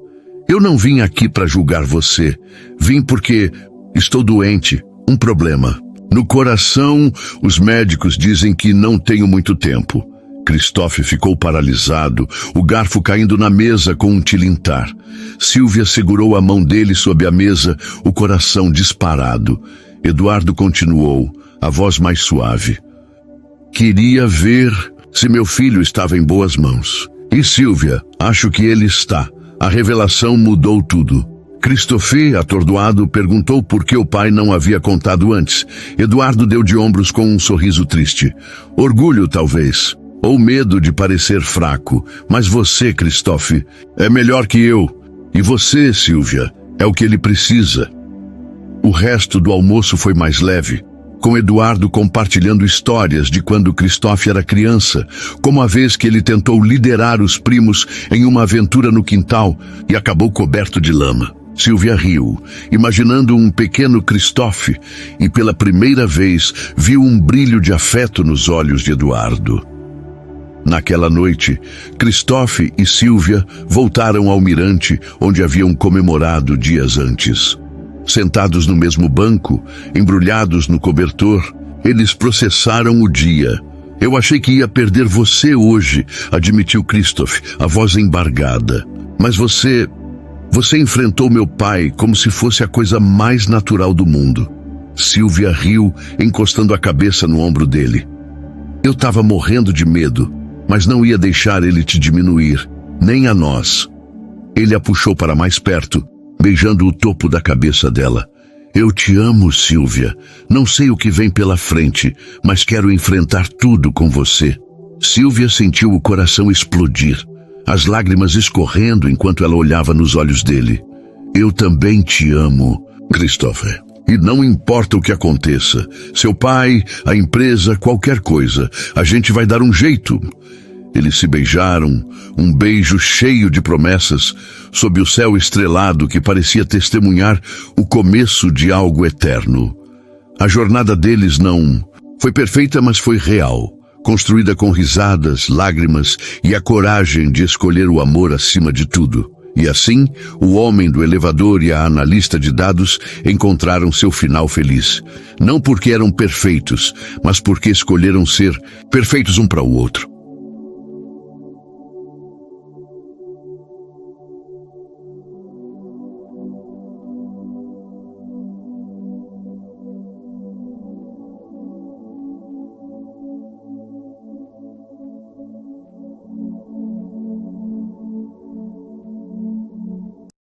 Speaker 1: "Eu não vim aqui para julgar você. Vim porque estou doente, um problema. No coração, os médicos dizem que não tenho muito tempo. Christophe ficou paralisado, o garfo caindo na mesa com um tilintar. Sílvia segurou a mão dele sob a mesa, o coração disparado. Eduardo continuou, a voz mais suave. Queria ver se meu filho estava em boas mãos. E Sílvia, acho que ele está. A revelação mudou tudo. Christophe, atordoado, perguntou por que o pai não havia contado antes. Eduardo deu de ombros com um sorriso triste. Orgulho, talvez. Ou medo de parecer fraco. Mas você, Christophe, é melhor que eu. E você, Sílvia, é o que ele precisa. O resto do almoço foi mais leve, com Eduardo compartilhando histórias de quando Christophe era criança, como a vez que ele tentou liderar os primos em uma aventura no quintal e acabou coberto de lama. Sílvia riu, imaginando um pequeno Christophe, e pela primeira vez viu um brilho de afeto nos olhos de Eduardo. Naquela noite, Christophe e Sílvia voltaram ao mirante onde haviam comemorado dias antes. Sentados no mesmo banco, embrulhados no cobertor, eles processaram o dia. Eu achei que ia perder você hoje, admitiu Christophe, a voz embargada. Mas você enfrentou meu pai como se fosse a coisa mais natural do mundo. Sílvia riu, encostando a cabeça no ombro dele. Eu estava morrendo de medo, mas não ia deixar ele te diminuir, nem a nós. Ele a puxou para mais perto, beijando o topo da cabeça dela. Eu te amo, Sílvia. Não sei o que vem pela frente, mas quero enfrentar tudo com você. Sílvia sentiu o coração explodir, as lágrimas escorrendo enquanto ela olhava nos olhos dele. Eu também te amo, Christophe. E não importa o que aconteça, seu pai, a empresa, qualquer coisa, a gente vai dar um jeito. Eles se beijaram, um beijo cheio de promessas, sob o céu estrelado que parecia testemunhar o começo de algo eterno. A jornada deles não foi perfeita, mas foi real, construída com risadas, lágrimas e a coragem de escolher o amor acima de tudo. E assim, o homem do elevador e a analista de dados encontraram seu final feliz. Não porque eram perfeitos, mas porque escolheram ser perfeitos um para o outro.